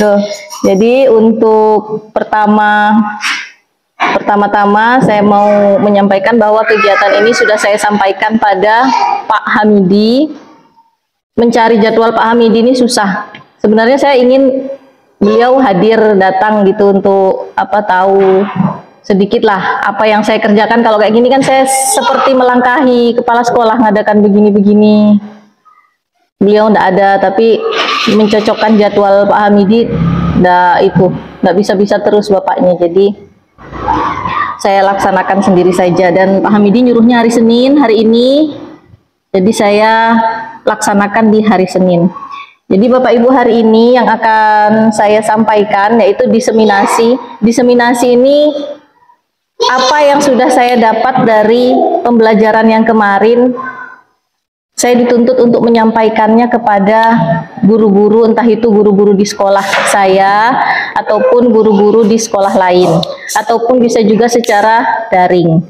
Tuh, jadi untuk pertama-tama saya mau menyampaikan bahwa kegiatan ini sudah saya sampaikan pada Pak Hamidi. Mencari jadwal Pak Hamidi ini susah. Sebenarnya saya ingin beliau hadir datang gitu untuk tahu sedikit lah apa yang saya kerjakan. Kalau kayak gini kan saya seperti melangkahi kepala sekolah ngadakan begini-begini. Beliau nggak ada, tapi mencocokkan jadwal Pak Hamidi nggak bisa-bisa terus bapaknya. Jadi saya laksanakan sendiri saja, dan Pak Hamidi nyuruhnya hari Senin hari ini, jadi saya laksanakan di hari Senin. Jadi Bapak Ibu, hari ini yang akan saya sampaikan yaitu diseminasi. Diseminasi ini apa yang sudah saya dapat dari pembelajaran yang kemarin, saya dituntut untuk menyampaikannya kepada guru-guru, entah itu guru-guru di sekolah saya ataupun guru-guru di sekolah lain, ataupun bisa juga secara daring.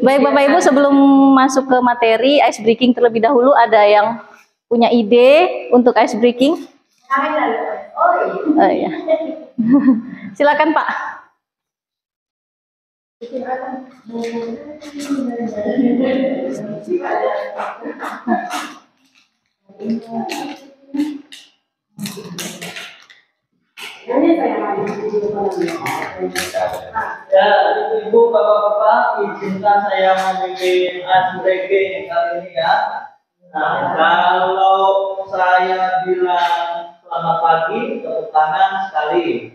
Baik Bapak Ibu, sebelum masuk ke materi, ice breaking terlebih dahulu, ada yang punya ide untuk ice breaking? Oh iya. Silakan Pak. Ya, Ibu, Bapak-Bapak, izinkan saya memimpin ice breaking kali ini ya. Nah, kalau saya bilang selamat pagi, tepuk tangan sekali.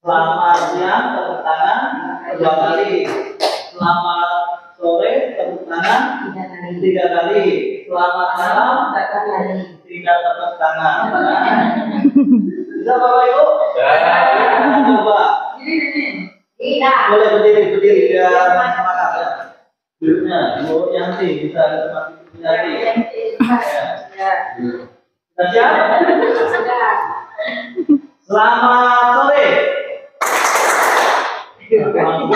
Selamat siang, tepuk tangan 2 kali. Selamat sore, tepuk tangan 3 kali. Selamat malam, tidak tepuk tangan. Bisa Bapak Ibu? Ya. Coba. Boleh berdiri biar semangat ya. Duduknya, Bu Yanti bisa tempat Yanti. Ya. Sudah siap? Selamat sore. Selamat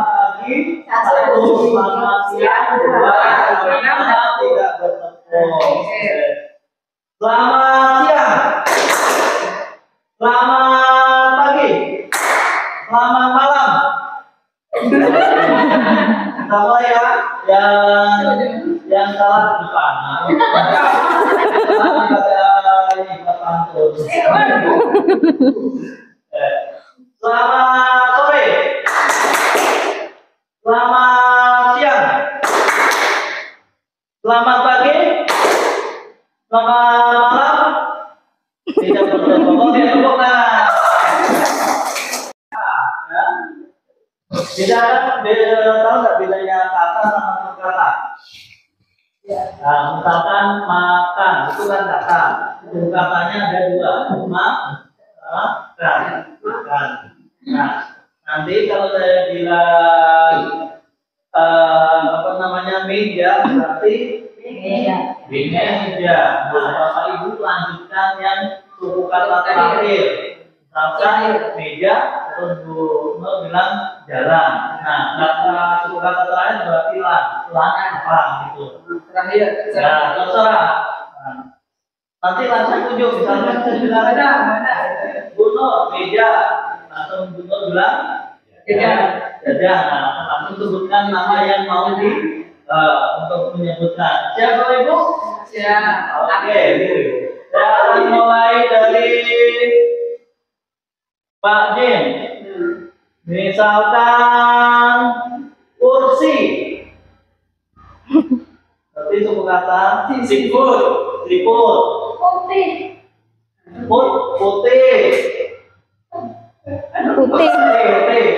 pagi, selamat siang, tidak bertepuk. Selamat siang, selamat pagi, selamat malam. Kita mulai ya, yang salah di depan. Selamat sore, selamat siang, selamat pagi, selamat malam. Tidak bertepuk, oke, tepuk tangan. Beda tahu nggak bedanya kata sama kata? Nah, misalkan makan itu kan kata. Katanya ada 2, makan. Nah, nanti kalau saya bilang meja, berarti meja. Nah, Bapak Ibu lanjutkan yang suku kata terakhir. Misalkan meja, terus Bu Nur bilang jalan. Nah, kata suku kata terakhir berarti lan apa gitu. Terakhir. Ya, terserah. Nanti langsung tunjuk, misalnya saya bilang ada. Bu Nur meja, langsung Bu Nur bilang jajan. Nah, langsung sebutkan nama yang mau untuk menyebutkan. Siap Bapak Ibu? Siap. Oke. Saya akan mulai dari Pak Jin. Misalkan kursi. Berarti suku kata siput. Putih.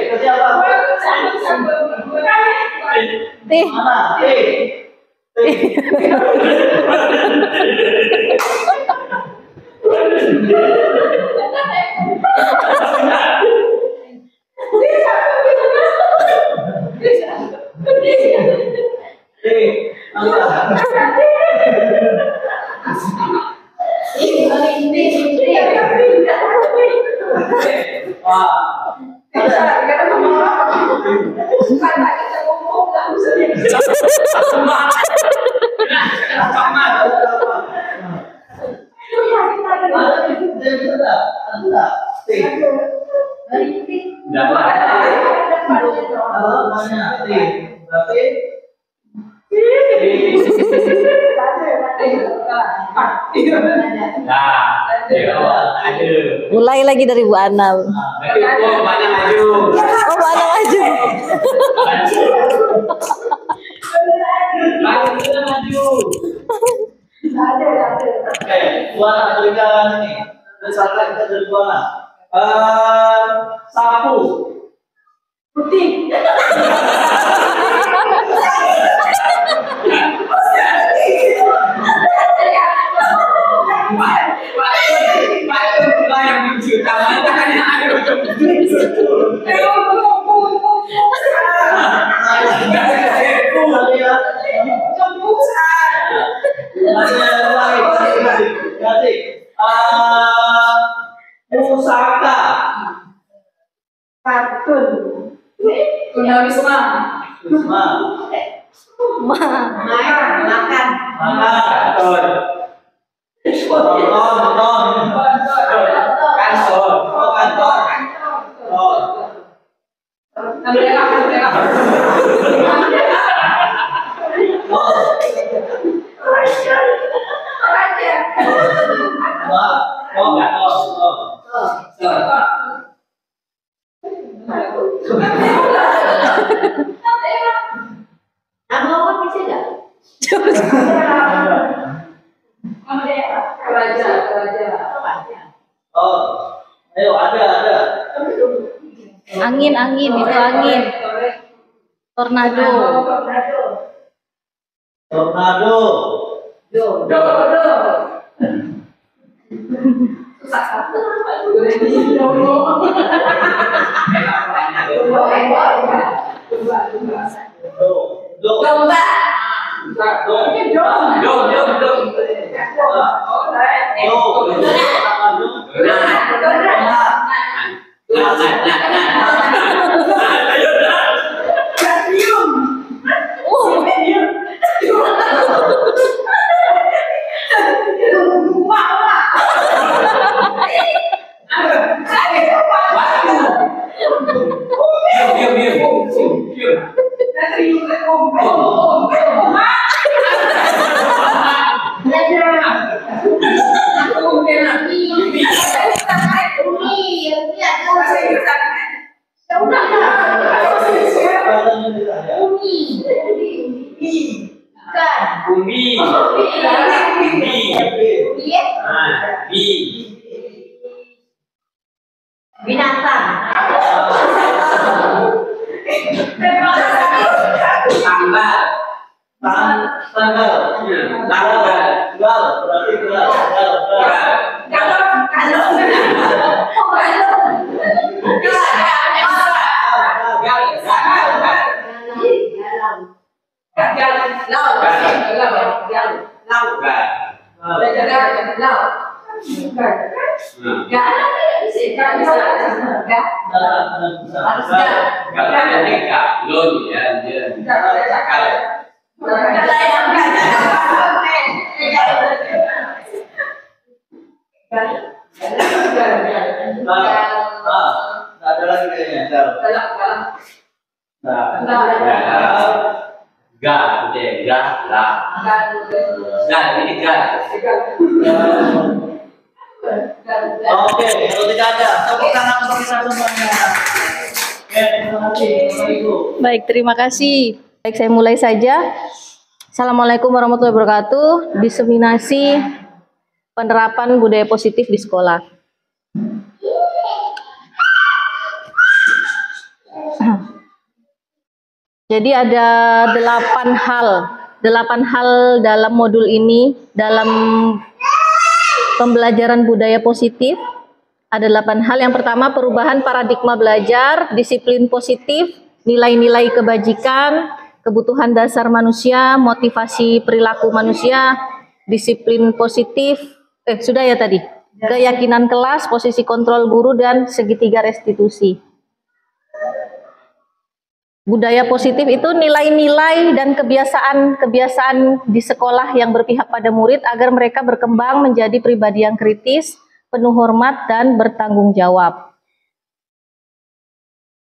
Ke siapa? Mana? Mulai lagi dari Bu Ana. Oh, Bu Ana maju. Oke, Buana berikan ini. Misalkan kita dari Buana. Sapu. Putih. Pusaka. Kartun. Wisma. Wisma. Makan. Makan. Nonton. Kantor. Ayo ada. Angin itu angin. Tornado. Binatang. Ada lagi kayaknya. Oke, kalau tidak ada, tepuk tangan untuk kita semuanya. Oke, terima kasih, Ibu. Baik, terima kasih. Baik, saya mulai saja. Assalamualaikum warahmatullahi wabarakatuh. Diseminasi penerapan budaya positif di sekolah. Jadi ada 8 hal dalam modul ini, dalam pembelajaran budaya positif. Ada 8 hal. Yang pertama, perubahan paradigma belajar, disiplin positif, nilai-nilai kebajikan, kebutuhan dasar manusia, motivasi perilaku manusia, disiplin positif, sudah ya tadi, keyakinan kelas, posisi kontrol guru, dan segitiga restitusi. Budaya positif itu nilai-nilai dan kebiasaan-kebiasaan di sekolah yang berpihak pada murid agar mereka berkembang menjadi pribadi yang kritis, penuh hormat, dan bertanggung jawab.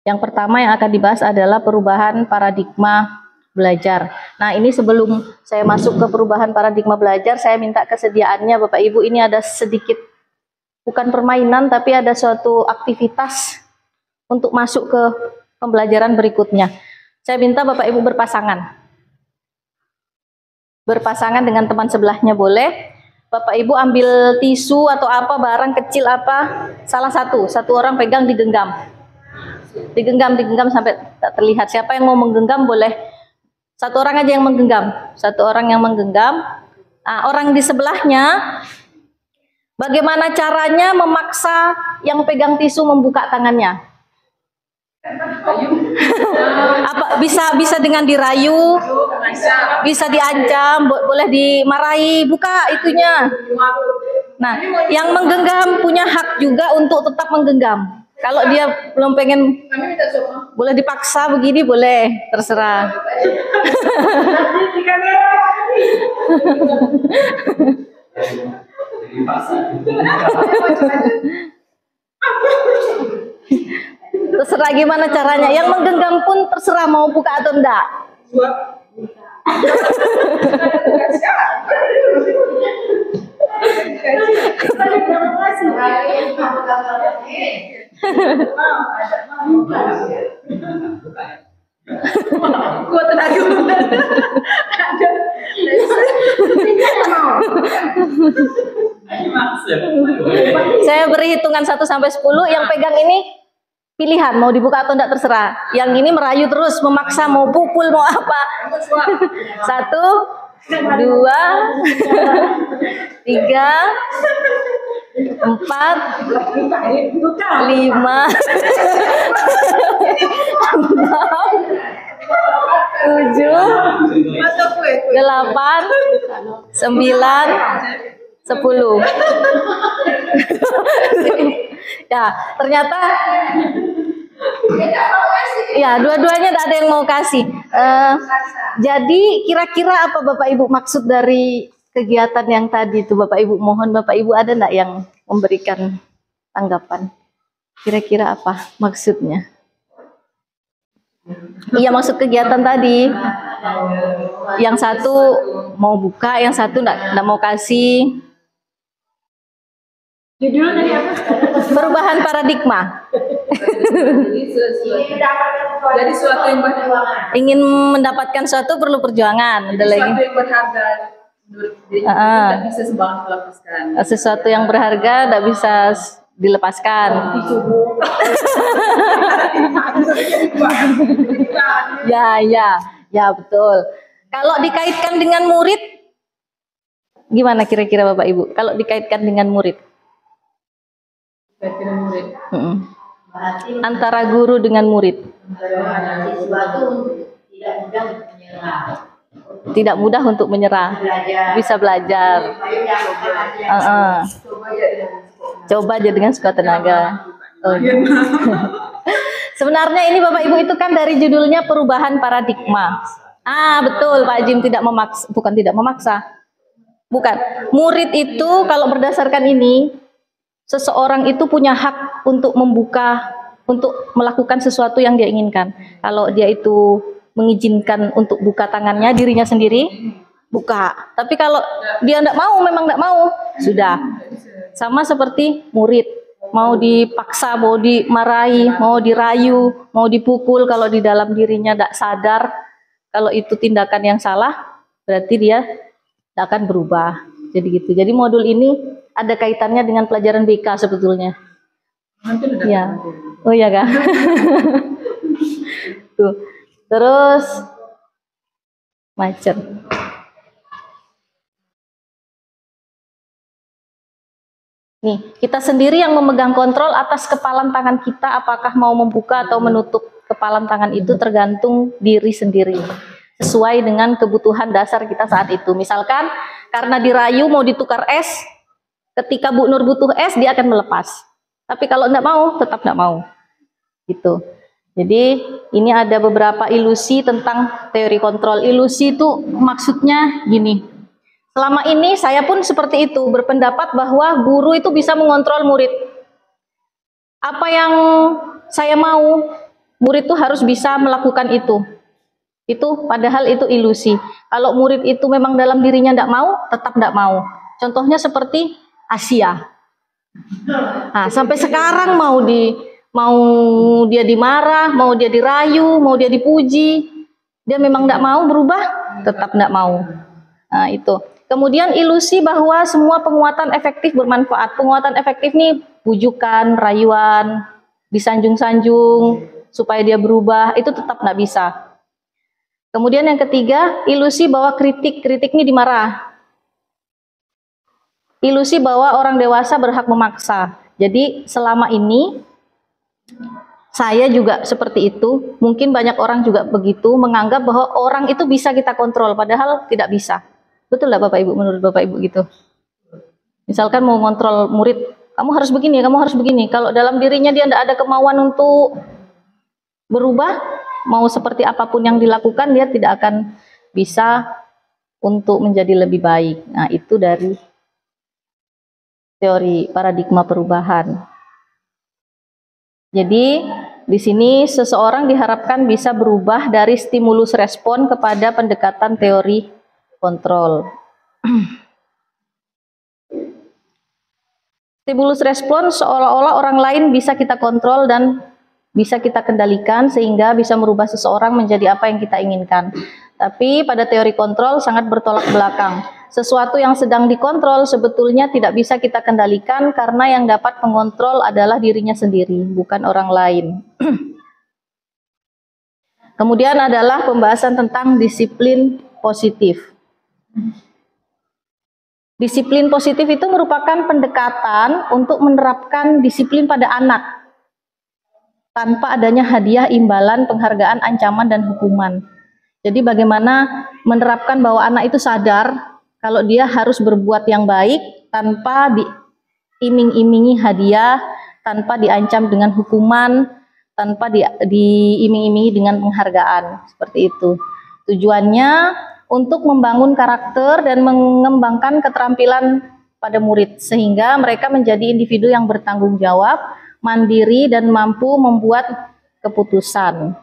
Yang pertama yang akan dibahas adalah perubahan paradigma belajar. Nah, ini sebelum saya masuk ke perubahan paradigma belajar, saya minta kesediaannya Bapak Ibu. Ini ada sedikit, bukan permainan, tapi ada suatu aktivitas untuk masuk ke pembelajaran berikutnya. Saya minta Bapak Ibu berpasangan. Berpasangan dengan teman sebelahnya boleh. Bapak Ibu ambil tisu atau apa, barang kecil apa, salah satu orang pegang, digenggam. Digenggam sampai tak terlihat. Siapa yang mau menggenggam boleh. Satu orang aja yang menggenggam. Satu orang yang menggenggam. Nah, orang di sebelahnya, bagaimana caranya memaksa yang pegang tisu membuka tangannya? Apa bisa dengan dirayu, bisa diancam, boleh dimarahi, buka itunya. Nah, yang menggenggam punya hak juga untuk tetap menggenggam. Kalau dia belum pengen, boleh dipaksa begini, boleh, terserah. Terserah gimana caranya. Yang menggenggam pun terserah mau buka atau enggak. Kuat tenaga. Saya beri hitungan 1 sampai 10. Yang pegang ini pilihan mau dibuka atau enggak, terserah. Yang ini merayu terus, memaksa, mau pukul, mau apa. 1, 2, 3, 4, 5, 6, 7, 8, 9, 10. Ya, ternyata ya dua-duanya tidak ada yang mau kasih. Jadi kira-kira apa Bapak Ibu maksud dari kegiatan yang tadi itu Bapak Ibu? Mohon Bapak Ibu ada enggak yang memberikan tanggapan? Kira-kira apa maksudnya? Iya, maksud kegiatan tadi. Yang satu mau buka, yang satu enggak mau kasih. Judul dari apa? Perubahan paradigma. Jadi suatu yang berharga. Ingin mendapatkan sesuatu perlu perjuangan. Ada lagi. Sesuatu yang berharga menurut diri tidak bisa sembarang dilepaskan. Sesuatu yang berharga tidak bisa dilepaskan. Ya betul. Kalau dikaitkan dengan murid, gimana kira-kira Bapak Ibu? Kalau dikaitkan dengan murid? Antara guru dengan murid. Tidak mudah untuk menyerah. Bisa belajar. Coba aja dengan sekuat tenaga. Sebenarnya ini Bapak Ibu itu kan dari judulnya perubahan paradigma. Betul Pak Jim, tidak memaksa, bukan tidak memaksa. Bukan. Murid itu kalau berdasarkan ini, seseorang itu punya hak untuk membuka, untuk melakukan sesuatu yang dia inginkan. Kalau dia itu mengizinkan untuk buka tangannya, dirinya sendiri, buka. Tapi kalau dia tidak mau, memang tidak mau, sudah. Sama seperti murid, mau dipaksa, mau dimarahi, mau dirayu, mau dipukul, kalau di dalam dirinya tidak sadar, kalau itu tindakan yang salah, berarti dia tidak akan berubah. Jadi gitu. Jadi modul ini ada kaitannya dengan pelajaran BK sebetulnya. Ya. Oh iya Kak. Tuh. Terus macet. Nih, kita sendiri yang memegang kontrol atas kepalan tangan kita, apakah mau membuka atau menutup kepalan tangan itu tergantung diri sendiri. Sesuai dengan kebutuhan dasar kita saat itu. Misalkan karena dirayu mau ditukar es, ketika Bu Nur butuh es, dia akan melepas. Tapi kalau enggak mau, tetap enggak mau. Gitu. Jadi ini ada beberapa ilusi tentang teori kontrol. Ilusi itu maksudnya gini. Selama ini saya pun seperti itu, berpendapat bahwa guru itu bisa mengontrol murid. Apa yang saya mau, murid itu harus bisa melakukan itu. Itu padahal itu ilusi. Kalau murid itu memang dalam dirinya tidak mau, tetap tidak mau. Contohnya seperti Asia. Nah, sampai sekarang mau dia dimarah, mau dia dirayu, mau dia dipuji, dia memang tidak mau berubah, tetap tidak mau. Nah, itu. Kemudian ilusi bahwa semua penguatan efektif bermanfaat. Penguatan efektif ini bujukan, rayuan, disanjung-sanjung supaya dia berubah, itu tetap tidak bisa. Kemudian yang ketiga, ilusi bahwa kritik ini dimarah. Ilusi bahwa orang dewasa berhak memaksa. Jadi selama ini saya juga seperti itu, mungkin banyak orang juga begitu, menganggap bahwa orang itu bisa kita kontrol, padahal tidak bisa. Betul lah Bapak Ibu, menurut Bapak Ibu gitu? Misalkan mau kontrol murid, kamu harus begini, kamu harus begini. Kalau dalam dirinya dia tidak ada kemauan untuk berubah, mau seperti apapun yang dilakukan, dia tidak akan bisa untuk menjadi lebih baik. Nah, itu dari teori paradigma perubahan. Jadi di sini seseorang diharapkan bisa berubah dari stimulus respon kepada pendekatan teori kontrol. Stimulus respon seolah-olah orang lain bisa kita kontrol dan bisa kita kendalikan sehingga bisa merubah seseorang menjadi apa yang kita inginkan. Tapi pada teori kontrol sangat bertolak belakang. Sesuatu yang sedang dikontrol sebetulnya tidak bisa kita kendalikan karena yang dapat mengontrol adalah dirinya sendiri, bukan orang lain. Kemudian adalah pembahasan tentang disiplin positif. Disiplin positif itu merupakan pendekatan untuk menerapkan disiplin pada anak tanpa adanya hadiah, imbalan, penghargaan, ancaman, dan hukuman. Jadi bagaimana menerapkan bahwa anak itu sadar kalau dia harus berbuat yang baik tanpa diiming-imingi hadiah, tanpa diancam dengan hukuman, tanpa diiming-imingi dengan penghargaan. Seperti itu. Tujuannya untuk membangun karakter dan mengembangkan keterampilan pada murid sehingga mereka menjadi individu yang bertanggung jawab, mandiri, dan mampu membuat keputusan.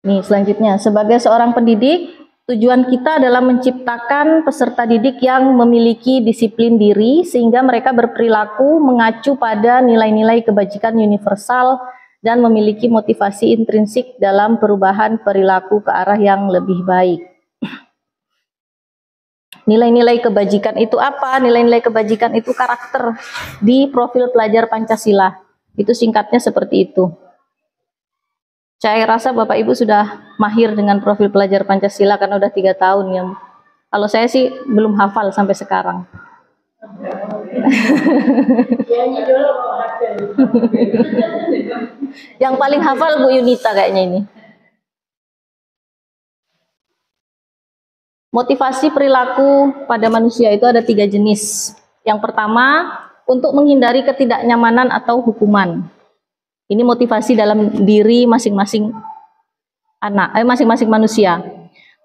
Nih, selanjutnya, sebagai seorang pendidik, tujuan kita adalah menciptakan peserta didik yang memiliki disiplin diri sehingga mereka berperilaku mengacu pada nilai-nilai kebajikan universal dan memiliki motivasi intrinsik dalam perubahan perilaku ke arah yang lebih baik. Nilai-nilai kebajikan itu apa? Nilai-nilai kebajikan itu karakter di profil pelajar Pancasila. Itu singkatnya seperti itu. Saya rasa Bapak Ibu sudah mahir dengan profil pelajar Pancasila karena udah 3 tahun ya. Kalau saya sih belum hafal sampai sekarang. Yang paling hafal Bu Yunita kayaknya ini. Motivasi perilaku pada manusia itu ada 3 jenis. Yang pertama, untuk menghindari ketidaknyamanan atau hukuman. Ini motivasi dalam diri masing-masing masing-masing manusia.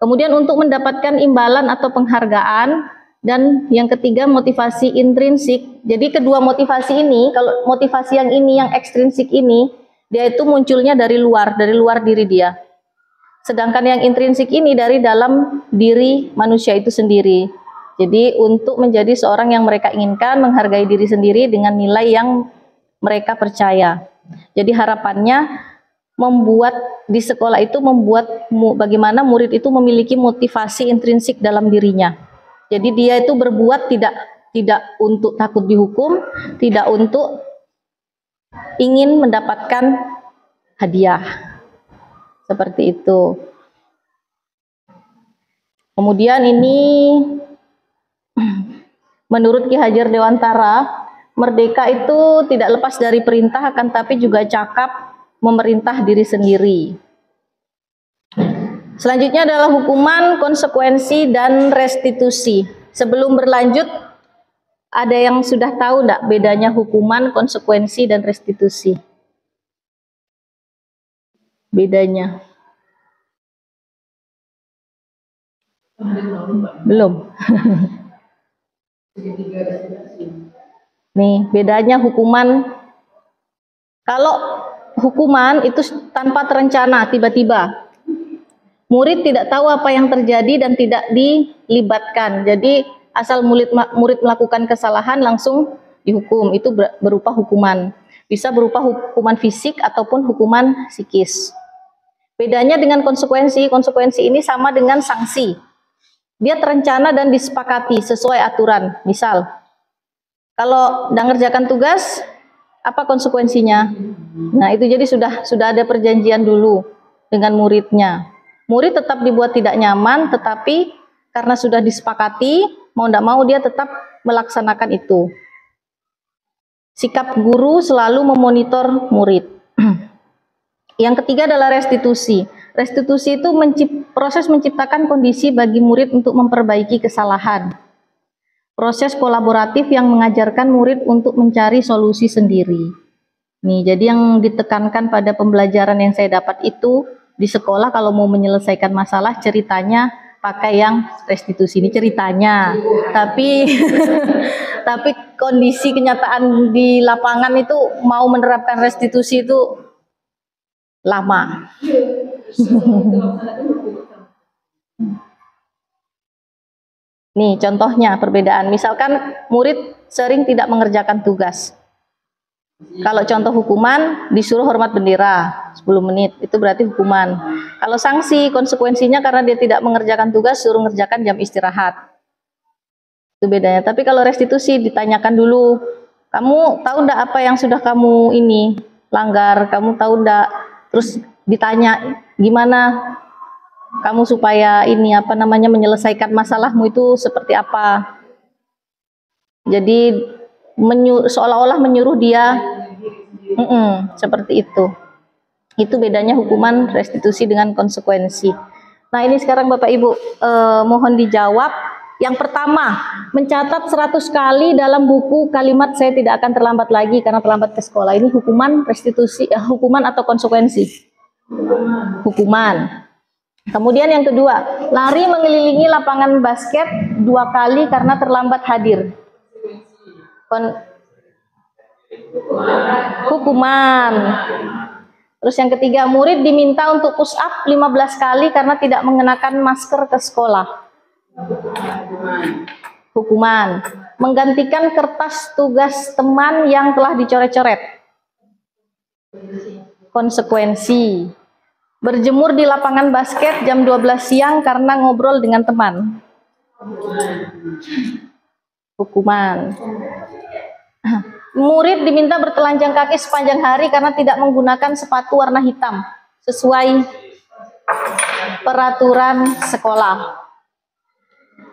Kemudian untuk mendapatkan imbalan atau penghargaan. Dan yang ketiga, motivasi intrinsik. Jadi kedua motivasi ini, kalau motivasi yang ini, yang ekstrinsik ini, dia itu munculnya dari luar diri dia. Sedangkan yang intrinsik ini dari dalam diri manusia itu sendiri. Jadi untuk menjadi seorang yang mereka inginkan, menghargai diri sendiri dengan nilai yang mereka percaya. Jadi harapannya membuat di sekolah itu membuat bagaimana murid itu memiliki motivasi intrinsik dalam dirinya. Jadi dia itu berbuat tidak untuk takut dihukum, tidak untuk ingin mendapatkan hadiah. Seperti itu. Kemudian ini menurut Ki Hajar Dewantara, merdeka itu tidak lepas dari perintah akan tapi juga cakap memerintah diri sendiri. Selanjutnya adalah hukuman, konsekuensi, dan restitusi. Sebelum berlanjut, ada yang sudah tahu enggak bedanya hukuman, konsekuensi, dan restitusi? bedanya. Belum. Nih, bedanya hukuman. Kalau hukuman itu tanpa terencana, tiba-tiba. Murid tidak tahu apa yang terjadi dan tidak dilibatkan. Jadi asal murid melakukan kesalahan langsung dihukum. Itu berupa hukuman. Bisa berupa hukuman fisik ataupun hukuman psikis. Bedanya dengan konsekuensi. Konsekuensi ini sama dengan sanksi. Dia terencana dan disepakati sesuai aturan. Misal, kalau tidak ngerjakan tugas, apa konsekuensinya? Nah, itu jadi sudah ada perjanjian dulu dengan muridnya. Murid tetap dibuat tidak nyaman, tetapi karena sudah disepakati, mau tidak mau dia tetap melaksanakan itu. Sikap guru selalu memonitor murid. Yang ketiga adalah restitusi. Restitusi itu proses menciptakan kondisi bagi murid untuk memperbaiki kesalahan. Proses kolaboratif yang mengajarkan murid untuk mencari solusi sendiri. Nih, jadi yang ditekankan pada pembelajaran yang saya dapat itu di sekolah kalau mau menyelesaikan masalah ceritanya pakai yang restitusi, ini ceritanya. Tapi tapi kondisi kenyataan di lapangan itu mau menerapkan restitusi itu lama. Nih contohnya perbedaan. Misalkan murid sering tidak mengerjakan tugas. Kalau contoh hukuman disuruh hormat bendera 10 menit, itu berarti hukuman. Kalau sanksi konsekuensinya karena dia tidak mengerjakan tugas suruh mengerjakan jam istirahat. Itu bedanya. Tapi kalau restitusi ditanyakan dulu, kamu tahu enggak apa yang sudah kamu ini langgar? Kamu tahu enggak? Terus ditanya gimana kamu supaya ini apa namanya menyelesaikan masalahmu itu seperti apa. Jadi seolah-olah menyuruh dia seperti itu. Itu bedanya hukuman restitusi dengan konsekuensi. Nah ini sekarang Bapak Ibu mohon dijawab. Yang pertama, mencatat 100 kali dalam buku kalimat saya tidak akan terlambat lagi karena terlambat ke sekolah. Ini hukuman restitusi, hukuman atau konsekuensi? Hukuman. Kemudian yang kedua, lari mengelilingi lapangan basket 2 kali karena terlambat hadir. Hukuman. Terus yang ketiga, murid diminta untuk push up 15 kali karena tidak mengenakan masker ke sekolah. Hukuman. Menggantikan kertas tugas teman yang telah dicoret-coret. Konsekuensi. Berjemur di lapangan basket jam 12 siang karena ngobrol dengan teman. Hukuman. Murid diminta bertelanjang kaki sepanjang hari karena tidak menggunakan sepatu warna hitam sesuai peraturan sekolah.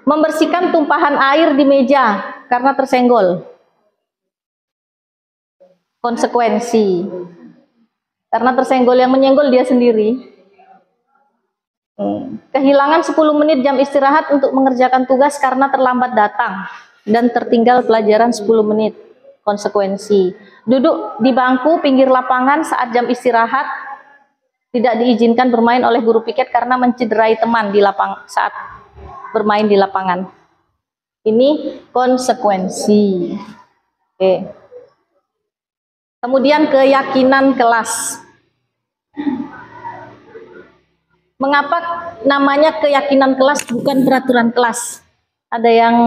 Membersihkan tumpahan air di meja karena tersenggol. Konsekuensi. Karena tersenggol, yang menyenggol dia sendiri. Kehilangan 10 menit jam istirahat untuk mengerjakan tugas karena terlambat datang dan tertinggal pelajaran 10 menit. Konsekuensi. Duduk di bangku pinggir lapangan saat jam istirahat, tidak diizinkan bermain oleh guru piket karena mencederai teman di saat bermain di lapangan. Ini konsekuensi. Oke. Kemudian keyakinan kelas. Mengapa namanya keyakinan kelas bukan peraturan kelas? Ada yang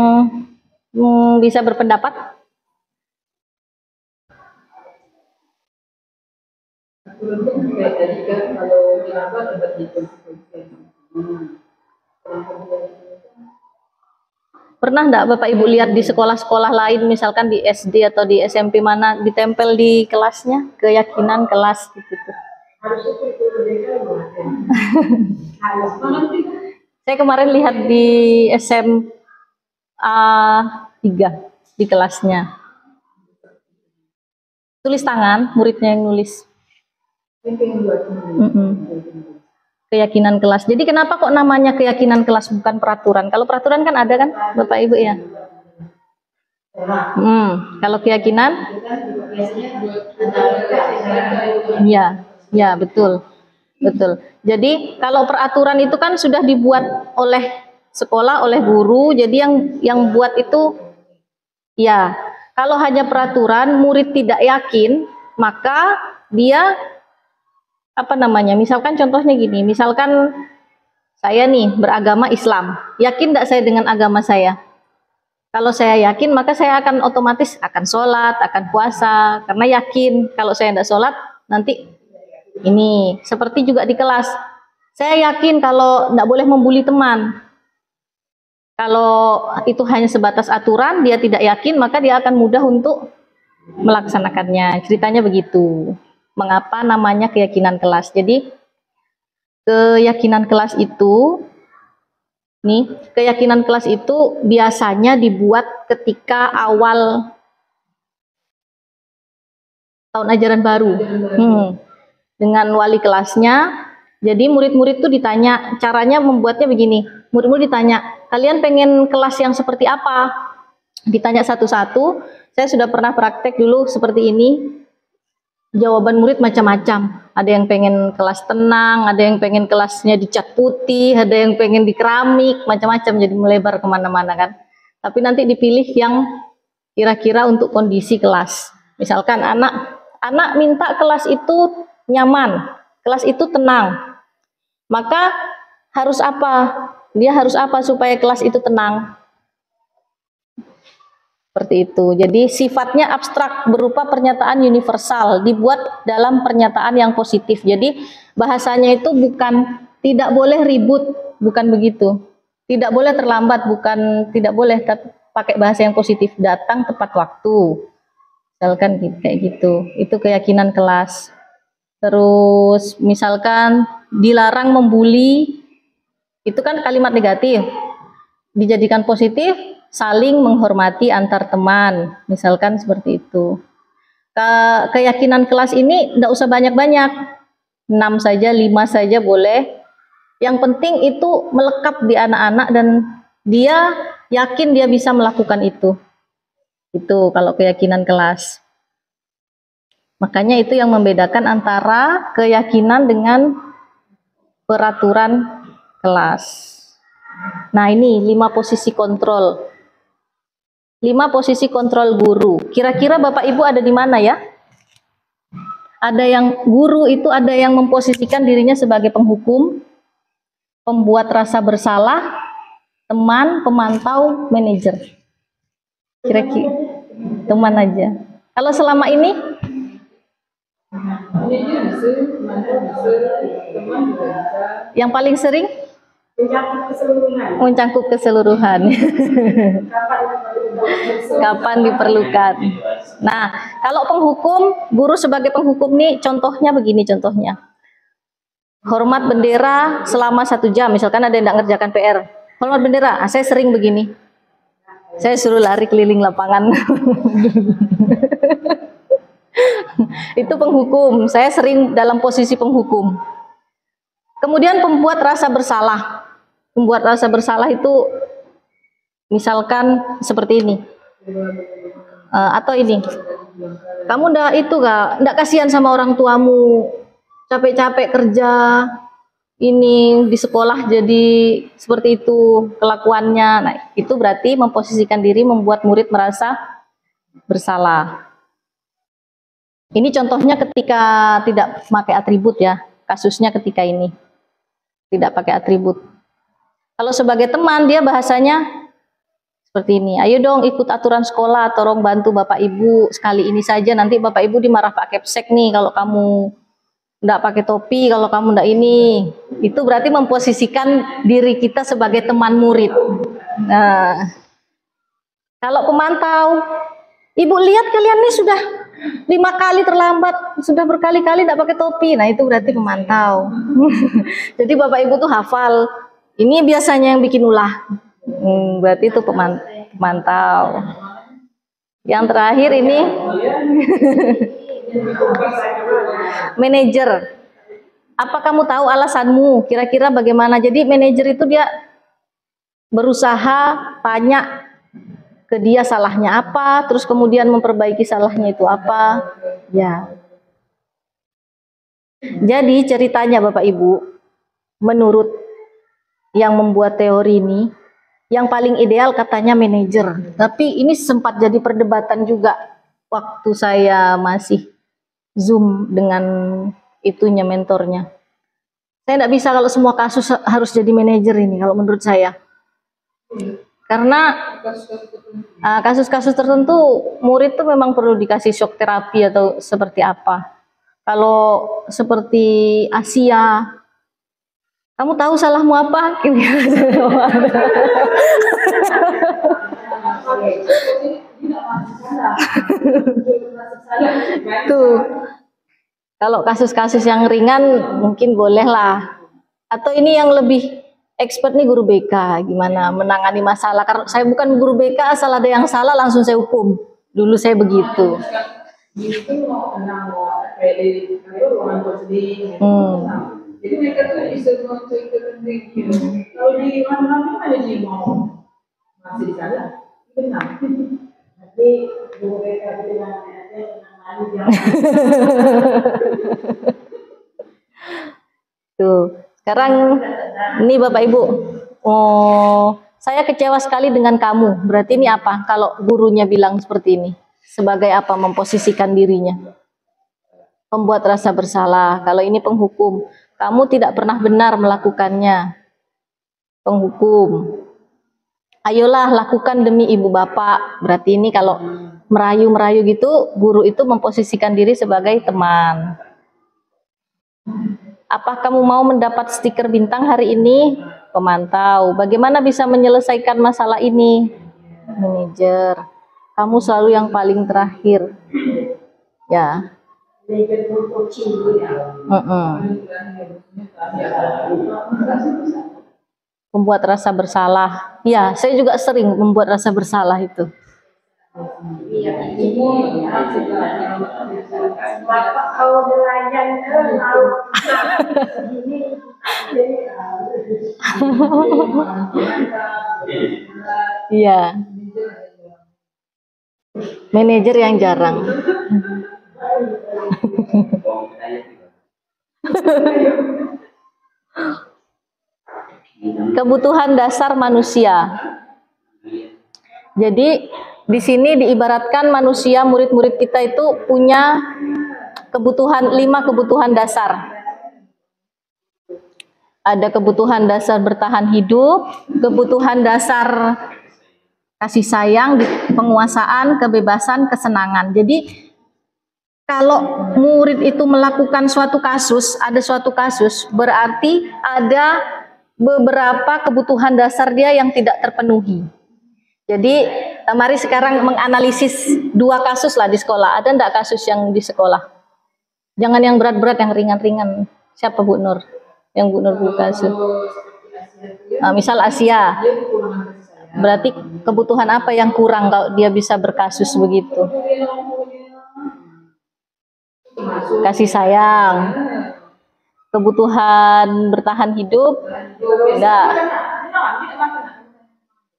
bisa berpendapat? Pernah enggak Bapak Ibu lihat di sekolah-sekolah lain, misalkan di SD atau di SMP mana, ditempel di kelasnya keyakinan kelas gitu. Saya kemarin lihat di SMA 3 di kelasnya. Tulis tangan, muridnya yang nulis. Keyakinan kelas. Jadi kenapa kok namanya keyakinan kelas bukan peraturan? Kalau peraturan kan ada kan, Bapak Ibu ya? Kalau keyakinan? Ya, ya betul. Betul. Jadi kalau peraturan itu kan sudah dibuat oleh sekolah, oleh guru. Jadi yang buat itu ya, kalau hanya peraturan, murid tidak yakin, maka dia apa namanya? Misalkan contohnya gini, misalkan saya nih beragama Islam, yakin tidak saya dengan agama saya? Kalau saya yakin, maka saya akan otomatis akan sholat, akan puasa, karena yakin. Kalau saya tidak sholat, nanti ini. Seperti juga di kelas, saya yakin kalau tidak boleh membuli teman. Kalau itu hanya sebatas aturan, dia tidak yakin, maka dia akan mudah untuk melaksanakannya. Ceritanya begitu. Mengapa namanya keyakinan kelas? Jadi, keyakinan kelas itu keyakinan kelas itu biasanya dibuat ketika awal tahun ajaran baru. Dengan wali kelasnya. Jadi murid-murid tuh ditanya, caranya membuatnya begini. Murid-murid ditanya, kalian pengen kelas yang seperti apa? Ditanya satu-satu. Saya sudah pernah praktek dulu seperti ini. Jawaban murid macam-macam. Ada yang pengen kelas tenang, ada yang pengen kelasnya dicat putih, ada yang pengen di keramik, macam-macam, jadi melebar kemana-mana kan. Tapi nanti dipilih yang kira-kira untuk kondisi kelas. Misalkan anak minta kelas itu nyaman, kelas itu tenang. Maka harus apa? Dia harus apa supaya kelas itu tenang? Seperti itu. Jadi sifatnya abstrak, berupa pernyataan universal, dibuat dalam pernyataan yang positif. Jadi bahasanya itu bukan tidak boleh ribut, bukan begitu. Tidak boleh terlambat, bukan tidak boleh, tapi pakai bahasa yang positif, datang tepat waktu. Misalkan kayak gitu. Itu keyakinan kelas. Terus misalkan dilarang membuli, itu kan kalimat negatif. Dijadikan positif, saling menghormati antar teman, misalkan seperti itu. Keyakinan kelas ini tidak usah banyak-banyak, 6 saja, 5 saja boleh. Yang penting itu melekat di anak-anak dan dia yakin dia bisa melakukan itu. Itu kalau keyakinan kelas. Makanya itu yang membedakan antara keyakinan dengan peraturan kelas. Nah ini 5 posisi kontrol. 5 posisi kontrol guru. Kira-kira Bapak Ibu ada di mana ya? Ada yang guru itu ada yang memposisikan dirinya sebagai penghukum, pembuat rasa bersalah, teman, pemantau, manajer. Kira-kira teman aja. Kalau selama ini? Yang paling sering? Mencangkup keseluruhan. Kapan diperlukan. Nah, kalau penghukum, guru sebagai penghukum nih contohnya begini contohnya. Hormat bendera selama 1 jam, misalkan ada yang tidak ngerjakan PR. Hormat bendera, saya sering begini. Saya suruh lari keliling lapangan. Itu penghukum, saya sering dalam posisi penghukum. Kemudian pembuat rasa bersalah. Membuat rasa bersalah itu misalkan seperti ini. Atau ini. Kamu enggak kasihan sama orang tuamu. Capek-capek kerja ini di sekolah jadi seperti itu kelakuannya. Nah, itu berarti memposisikan diri membuat murid merasa bersalah. Ini contohnya ketika tidak pakai atribut ya. Kasusnya ketika ini. Tidak pakai atribut. Kalau sebagai teman dia bahasanya seperti ini. Ayo dong ikut aturan sekolah, tolong bantu Bapak Ibu sekali ini saja. Nanti Bapak Ibu dimarah Pak Kepsek nih kalau kamu enggak pakai topi, kalau kamu enggak ini. Itu berarti memposisikan diri kita sebagai teman murid. Nah, kalau pemantau, Ibu lihat kalian nih sudah 5 kali terlambat, sudah berkali-kali tidak pakai topi. Nah itu berarti pemantau. Jadi Bapak Ibu tuh hafal. Ini biasanya yang bikin ulah. Berarti itu pemantau. Yang terakhir ini manajer. Apa kamu tahu alasanmu? Kira-kira bagaimana? Jadi manajer itu dia berusaha tanya ke dia salahnya apa, terus kemudian memperbaiki salahnya itu apa. Ya. Jadi ceritanya Bapak Ibu, menurut yang membuat teori ini, yang paling ideal katanya manajer. Tapi ini sempat jadi perdebatan juga waktu saya masih Zoom dengan itunya mentornya. Saya tidak bisa kalau semua kasus harus jadi manajer ini kalau menurut saya. Karena kasus-kasus tertentu murid tuh memang perlu dikasih shock terapi atau seperti apa. Kalau seperti Asia, kamu tahu salahmu apa? Tuh. Kalau kasus-kasus yang ringan mungkin bolehlah. Atau ini yang lebih expert nih guru BK, gimana menangani masalah. Karena saya bukan guru BK, asal ada yang salah langsung saya hukum. Dulu saya begitu. Jadi mereka tuh bisa menceritakan begitu. Kalau di mana-mana ada di mau masih di sana, benar. Nanti guru BK bilang ada yang Tuh, sekarang ini Bapak Ibu, saya kecewa sekali dengan kamu. Berarti ini apa? Kalau gurunya bilang seperti ini, sebagai apa memposisikan dirinya? Membuat rasa bersalah. Kalau ini penghukum, kamu tidak pernah benar melakukannya. Penghukum. Ayolah lakukan demi ibu bapak. Berarti ini kalau merayu-merayu gitu, guru itu memposisikan diri sebagai teman. Apa kamu mau mendapat stiker bintang hari ini? Pemantau. Bagaimana bisa menyelesaikan masalah ini? Manajer. Kamu selalu yang paling terakhir. Ya. Membuat rasa bersalah. Ya, saya juga sering membuat rasa bersalah itu. Bapak kalau belajar Iya. Manajer yang jarang. Kebutuhan dasar manusia. Jadi di sini diibaratkan manusia, murid-murid kita itu punya kebutuhan 5 kebutuhan dasar. Ada kebutuhan dasar bertahan hidup, kebutuhan dasar kasih sayang, penguasaan, kebebasan, kesenangan. Jadi kalau murid itu melakukan suatu kasus, ada suatu kasus, berarti ada beberapa kebutuhan dasar dia yang tidak terpenuhi. Jadi mari sekarang menganalisis 2 kasus lah di sekolah. Ada enggak kasus yang di sekolah? Jangan yang berat-berat, yang ringan-ringan. Siapa Bu Nur? Yang Bu Nur buka kasus. Misal Asia. Berarti kebutuhan apa yang kurang kalau dia bisa berkasus begitu? Kasih sayang. Kebutuhan bertahan hidup? Enggak.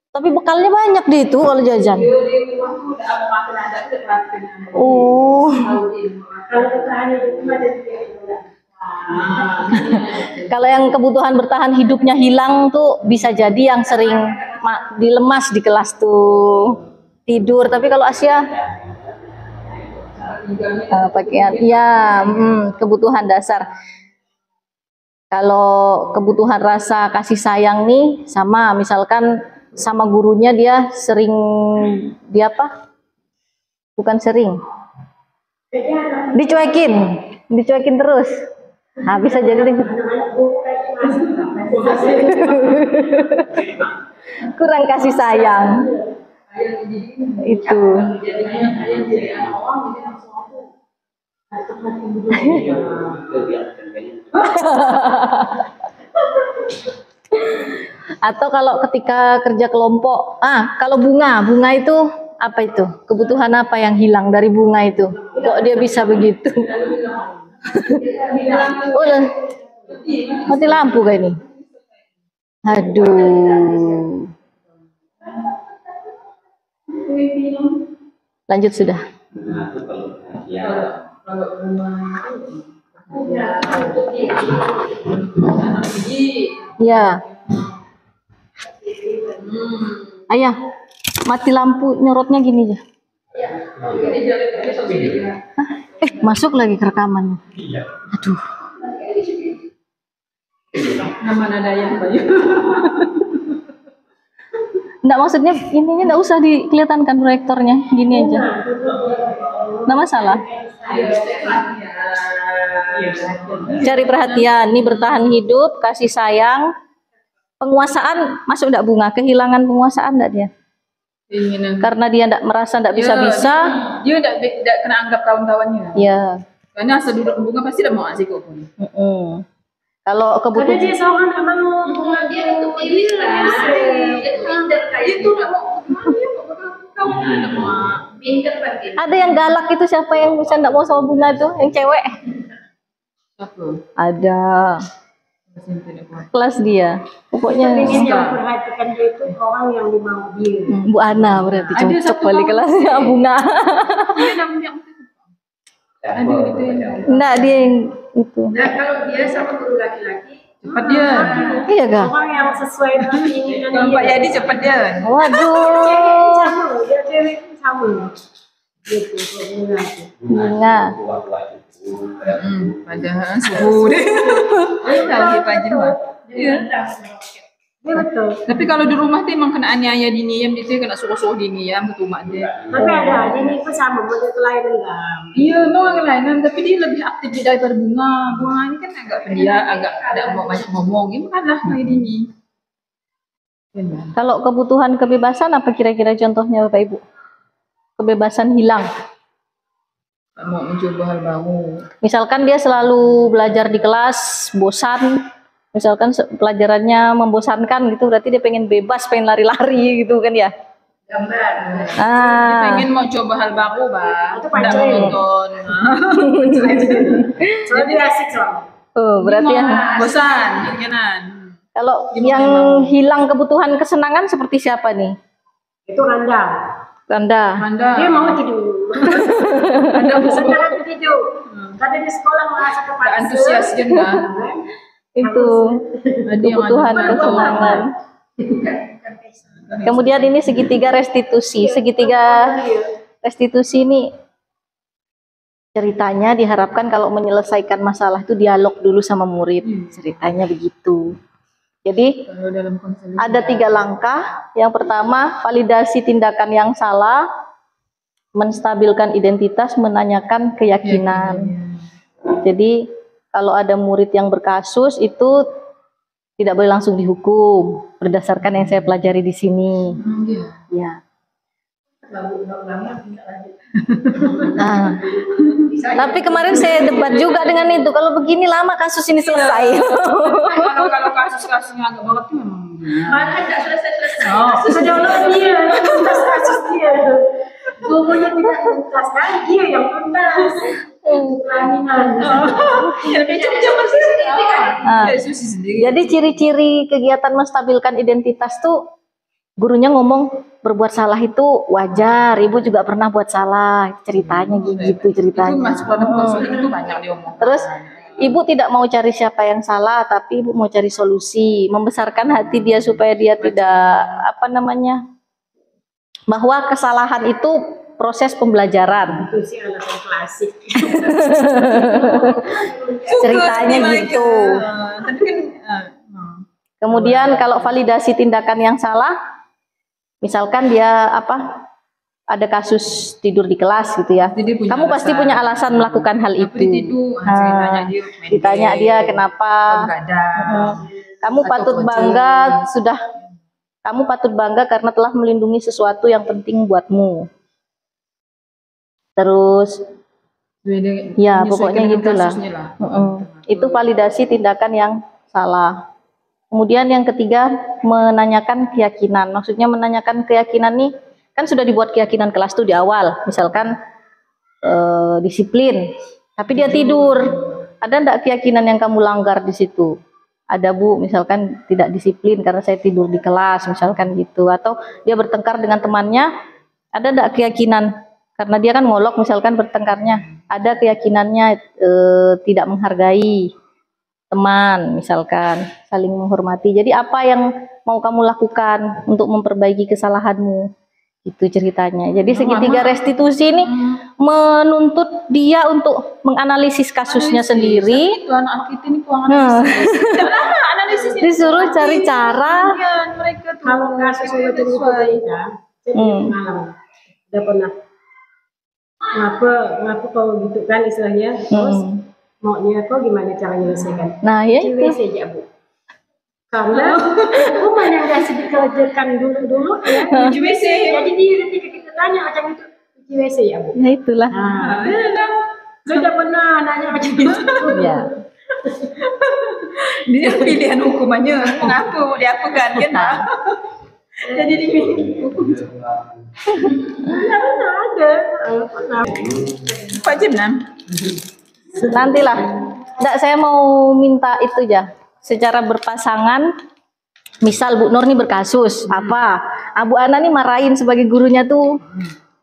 Tapi bekalnya banyak deh itu kalau jajan. Oh. Kalau yang kebutuhan bertahan hidupnya hilang tuh bisa jadi yang sering dilemas di kelas tuh tidur. Tapi kalau Asia pakaian, ya kebutuhan dasar. Kalau kebutuhan rasa kasih sayang nih sama, misalkan sama gurunya dia sering dia apa? Bukan sering. Dicuekin terus. Nah, bisa jadi kurang kasih sayang. Itu. Atau kalau ketika kerja kelompok, kalau bunga itu apa itu? Kebutuhan apa yang hilang dari bunga itu? Kok dia bisa begitu? Mati lampu kayak ini. Aduh. Lanjut sudah. Ya, Ya. Ayah, mati lampu nyorotnya gini aja. Hah? Masuk lagi ke rekaman. Aduh. mana ada yang bayu. Enggak, maksudnya ininya enggak usah dikelihatankan proyektornya, gini aja. Enggak masalah. Cari perhatian, nih bertahan hidup, kasih sayang, penguasaan masuk enggak bunga, kehilangan penguasaan enggak dia? Keinginan. Karena dia enggak merasa enggak bisa-bisa. Dia tidak kena anggap kawan-kawannya. Ya. Karena asal duduk bunga pasti udah mau ngasih kok pun. Kalau kebutuhan dia seorang memang bunga dia itu pintar kayak Itu udah mau kawan udah mau pintar banget. ada yang galak itu, siapa yang bisa enggak mau sama bunga tuh, yang cewek? siapa? Ada kelas dia. Pokoknya Ini yang perhatikan dia itu orang yang dimau dia. Bu Ana berarti Ada cocok satu balik kawan- kelasnya bunga. Dia namanya ada gitu ya. Enggak, dia yang itu. Nah kalau dia sama guru laki-laki, Cepat dia. Iya gak? orang yang sesuai dengan keinginan Kalau Pak dia. Yadi cepat dia. Waduh, Sama, dia cewek pun sama. Gitu, bunga itu. bunga. Padahal suhu deh. Lagi Pak Jin. Iya. Dia betul. Tapi kalau di rumah tuh emang kena aniaya diniam gitu, kena suruh-suruh diniam ke rumah dia. Tapi ada, ini pun sama, model lain enggak. Iya, no yang lainan, tapi dia lebih aktif daripada bunga. Bunga ini kan agak pendiam, agak ada mau banyak ngomong, ini malah kayak gini. Benar. Kalau kebutuhan kebebasan apa kira-kira contohnya Bapak Ibu? Kebebasan hilang. Mau mencoba hal baru. Misalkan dia selalu belajar di kelas, bosan. Misalkan pelajarannya membosankan gitu, berarti dia pengen bebas, pengen lari-lari gitu kan ya. Gambar. Dia pengen mau coba hal baru, Bang. Itu Tidak pancing. menonton. Soalnya dia asik soalnya. Oh, berarti ya. Bosan, keinginan. Kalau yang hilang kebutuhan kesenangan seperti siapa nih? Itu Randa. Anda. Manda. Dia mau tidur. Sekarang tidur. Karena di sekolah merasa Tidak kepaksa. antusias kan, Bang. Itu Ada yang kebutuhan ada kesenangan. Kemudian ini segitiga restitusi. Segitiga restitusi ini ceritanya diharapkan kalau menyelesaikan masalah itu dialog dulu sama murid. Ceritanya begitu. Jadi Kalau dalam konseling. ada 3 langkah. Yang pertama, validasi tindakan yang salah, menstabilkan identitas, menanyakan keyakinan. Jadi kalau ada murid yang berkasus itu tidak boleh langsung dihukum berdasarkan yang saya pelajari di sini. Iya. Ya. Nah, tapi kemarin saya debat juga dengan itu. Kalau begini lama kasus ini selesai. Kalau kasus-kasusnya agak banget tuh memang. Malah tidak selesai-selesai. Oh. Sejodoh dia, tuntas kasus dia. Gurunya tidak tuntas, kan dia yang tuntas. Kelaminan. Ya, macam-macam masih. Nah, Ya, Susi sendiri. jadi ciri-ciri kegiatan menstabilkan identitas tuh gurunya ngomong berbuat salah itu wajar. Ibu juga pernah buat salah. Ceritanya gitu Itu ceritanya. masuk dalam konseling itu banyak diomong. Terus ibu tidak mau cari siapa yang salah, tapi ibu mau cari solusi, membesarkan hati dia supaya dia tidak bahwa kesalahan itu proses pembelajaran. Itu sih alasan klasik. Ceritanya gitu. Tapi kan Kemudian kalau validasi tindakan yang salah, misalkan dia ada kasus tidur di kelas gitu ya. Jadi punya Kamu pasti alasan. punya alasan melakukan hal tapi itu. itu Nah, ditanya dia kenapa. Kamu Atau patut kucing. bangga kamu patut bangga karena telah melindungi sesuatu yang penting buatmu. Terus ya pokoknya gitulah. Itu validasi tindakan yang salah. Kemudian yang ketiga, menanyakan keyakinan. Maksudnya menanyakan keyakinan nih, kan sudah dibuat keyakinan kelas tuh di awal. Misalkan disiplin, tapi dia tidur. Ada enggak keyakinan yang kamu langgar di situ? Ada Bu, misalkan tidak disiplin karena saya tidur di kelas, misalkan gitu. Atau dia bertengkar dengan temannya, ada enggak keyakinan? Karena dia kan ngolok misalkan bertengkarnya. ada keyakinannya tidak menghargai teman, misalkan saling menghormati. Jadi apa yang mau kamu lakukan untuk memperbaiki kesalahanmu? Itu ceritanya. Jadi segitiga restitusi ini menuntut dia untuk menganalisis kasusnya sendiri. Itu anak-anak kita ini kurang analisis. Disuruh cari cara. Mereka tuh Kalau kasus macam itu kita, malam udah pernah ngapa kalau gitu kan istilahnya, terus maunya kok gimana cara menyelesaikan? Nah ya Cuci itu. WC aja Bu. Karena rumah yang nggak dikerjakan dulu ya. Cuci WC. Jadi dia ketika kita tanya macam itu, cuci WC ya Bu. Ya itulah. Nah, sudah pernah nanya macam itu. Ya. Dia pilihan hukumannya mengaku diakukan kan. Jadi dihukum. Nggak pernah ada. Pernah. Wajib nan. Nantilah. Nggak, saya mau minta itu ya. Secara berpasangan, misal Bu Nur nih berkasus apa, Bu Ana nih marahin sebagai gurunya tuh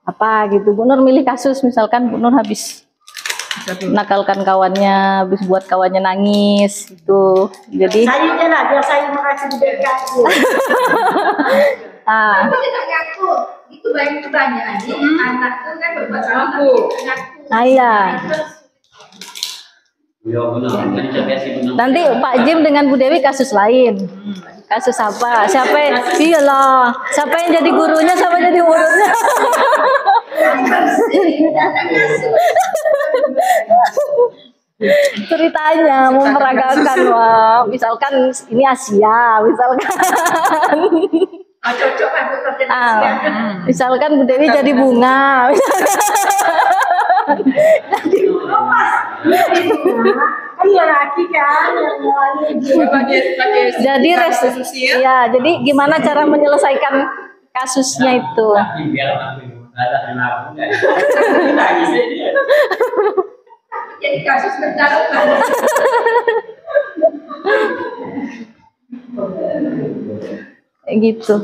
apa gitu. Bu Nur milih kasus, misalkan Bu Nur habis nakalkan kawannya, habis buat kawannya nangis gitu. Jadi Saya aja lah, biar saya makasih di BK. ah, Tapi kita ngaku, itu banyak pertanyaan aja. Anak tuh kan berbuat salah, tapi ngaku. iya. Nanti Pak Jim dengan Bu Dewi kasus lain. Kasus apa? Iyalah. Siapa yang jadi gurunya, siapa yang jadi muridnya. Ceritanya memperagakan, wah, misalkan ini Asia, misalkan. Cocok kan untuk Misalkan Bu Dewi jadi bunga, Kan ya laki kan yang mulai jadi ya, jadi gimana cara menyelesaikan kasusnya itu? jadi kasus mencarukan. Kayak gitu.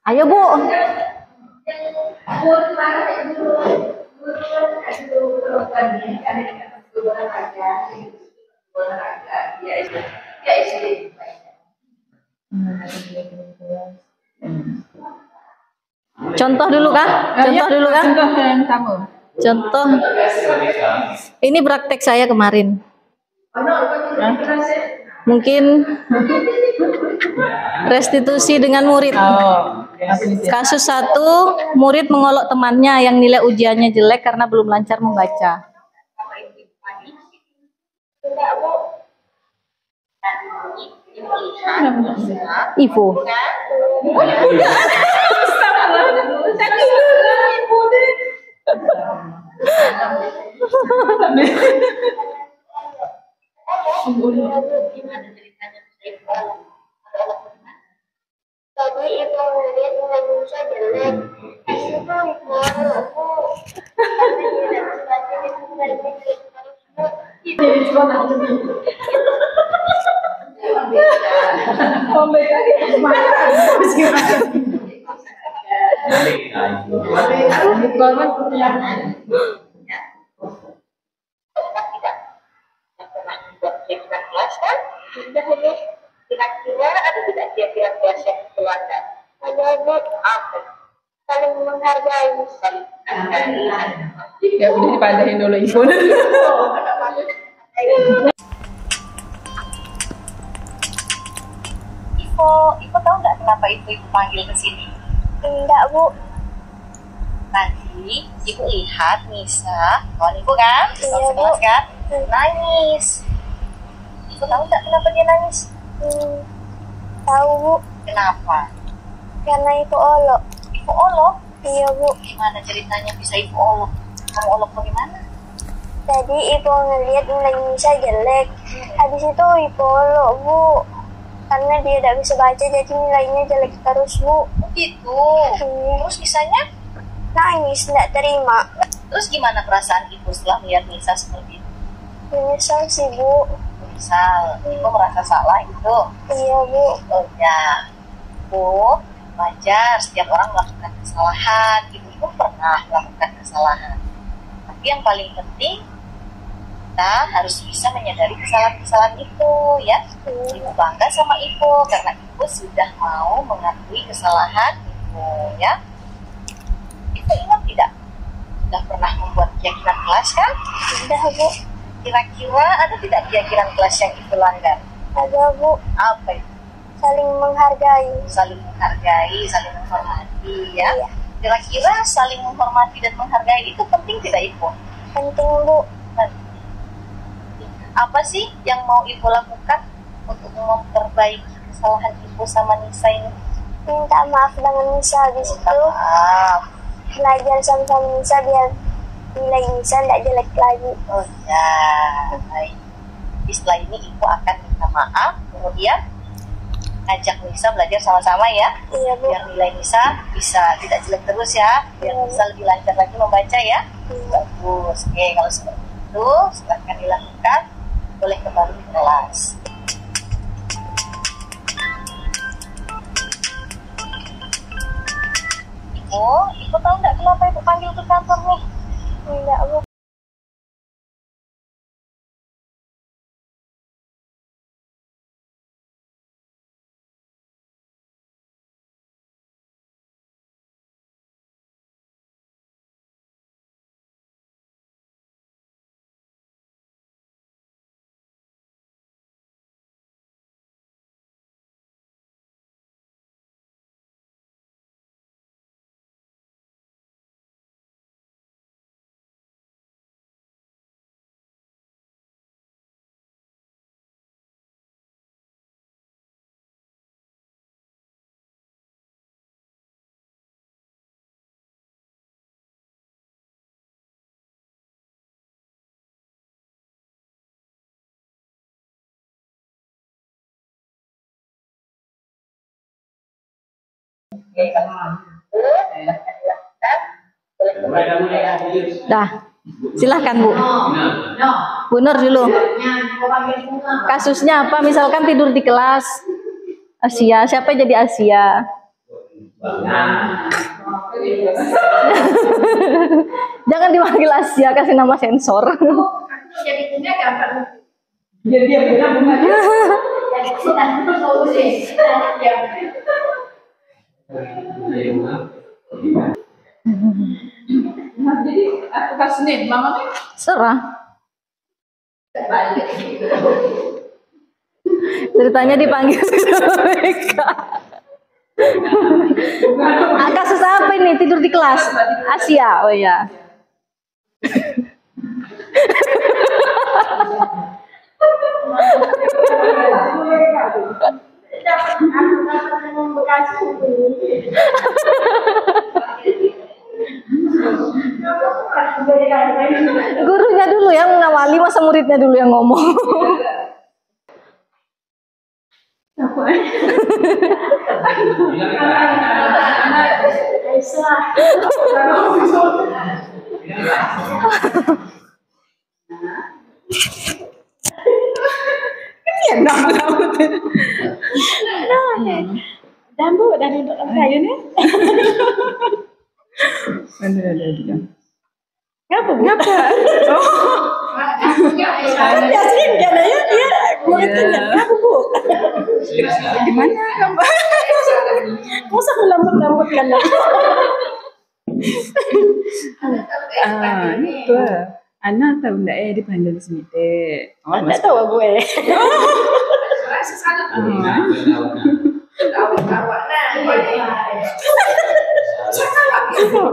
Ayo Bu. Guru mana sih guru? Guru kan dia kan guru olahraga, dia SD. Contoh dulu kah? Contoh dulu kah? Contoh yang sama. Contoh. Ini praktek saya kemarin. Mungkin restitusi dengan murid. Kasus 1, murid mengolok temannya yang nilai ujiannya jelek karena belum lancar membaca. Ivo. Tadi ibu ngeliat nilai Musa jelek. Itu ibu aku. Tapi dia tidak baca itu dari mikir terus bu. di sekolah ini. Kira-kira ada tidak kira-kira kelas yang keluarga? Ada bu, apa? Saling menghargai, saling menghargai. Ya udah dipadahin dulu ibu. Ibu tahu nggak kenapa ibu panggil ke sini? Enggak bu. Tadi ibu lihat Nisa, kawan ibu kan, Iya, Bu. kelas kan, nangis. Ibu tahu nggak kenapa dia nangis? Tahu bu, Kenapa? karena ibu olok. Ibu olok. Iya bu. Gimana ceritanya bisa ibu olok? Kamu olok bagaimana? Tadi ibu ngeliat nilai Nisa jelek. Habis itu ibu olok bu. Karena dia tidak bisa baca jadi nilainya jelek terus bu. Begitu. Iya. Terus Nisanya? Nangis, tidak terima. Terus gimana perasaan ibu setelah melihat Nisa seperti itu? Menyesal sih bu. Misal, ibu merasa salah itu. Iya bu. Oh ya, Bu, Wajar, setiap orang melakukan kesalahan. Ibu pernah melakukan kesalahan. Tapi yang paling penting, kita harus bisa menyadari kesalahan-kesalahan itu, ya. Ibu bangga sama Ibu karena Ibu sudah mau mengakui kesalahan Ibu, ya. Ibu ingat tidak? Sudah pernah membuat keyakinan kelas kan? Sudah, Bu. Kira-kira ada tidak keyakinan kelas yang Ibu langgar? Ada, Bu. Apa itu? Saling menghargai. Saling menghargai, saling menghormati, ya. Iya. Kira-kira saling menghormati dan menghargai itu penting tidak Ibu? Penting, Bu. Apa sih yang mau Ibu lakukan untuk memperbaiki kesalahan Ibu sama Nisa ini? Minta maaf dengan Nisa. Habis Minta itu maaf. belajar sama Nisa biar nilai Nisa tidak jelek lagi. Oh ya, baik. Setelah ini Ibu akan minta maaf, kemudian ajak Nisa belajar sama-sama ya. Iya, Bu. Biar nilai Nisa bisa tidak jelek terus ya. Biar Nisa lebih lancar lagi membaca ya. Bagus. Oke, kalau seperti itu silakan dilakukan. Boleh kembali ke kelas. Ibu tahu nggak kenapa Ibu panggil ke kantor nih? Enggak, Bu. Dah, silahkan Bu. Bu Nur dulu. Kasusnya apa? Misalkan tidur di kelas. Asia, siapa yang jadi Asia? Jangan dipanggil Asia, kasih nama sensor. Jadi punya gampang. Jadi dia punya bunga. Jadi kita terus solusi. Ya. Nah, jadi aku kasih nih, mama nih. Serah. Ceritanya dipanggil mereka. Kasus apa ini? Tidur di kelas? Asia, oh ya. Gurunya dulu yang mengawali, masa muridnya dulu yang ngomong. Dan Bu, dari saya nih. Ada. Ngapa? Yasin kan ya? Iya, muridnya. Ngapa Bu? Gimana kamu? Masa melambut-lambut kan? Itu. Ana tahu enggak dipanggil di sini teh. Enggak tahu gue.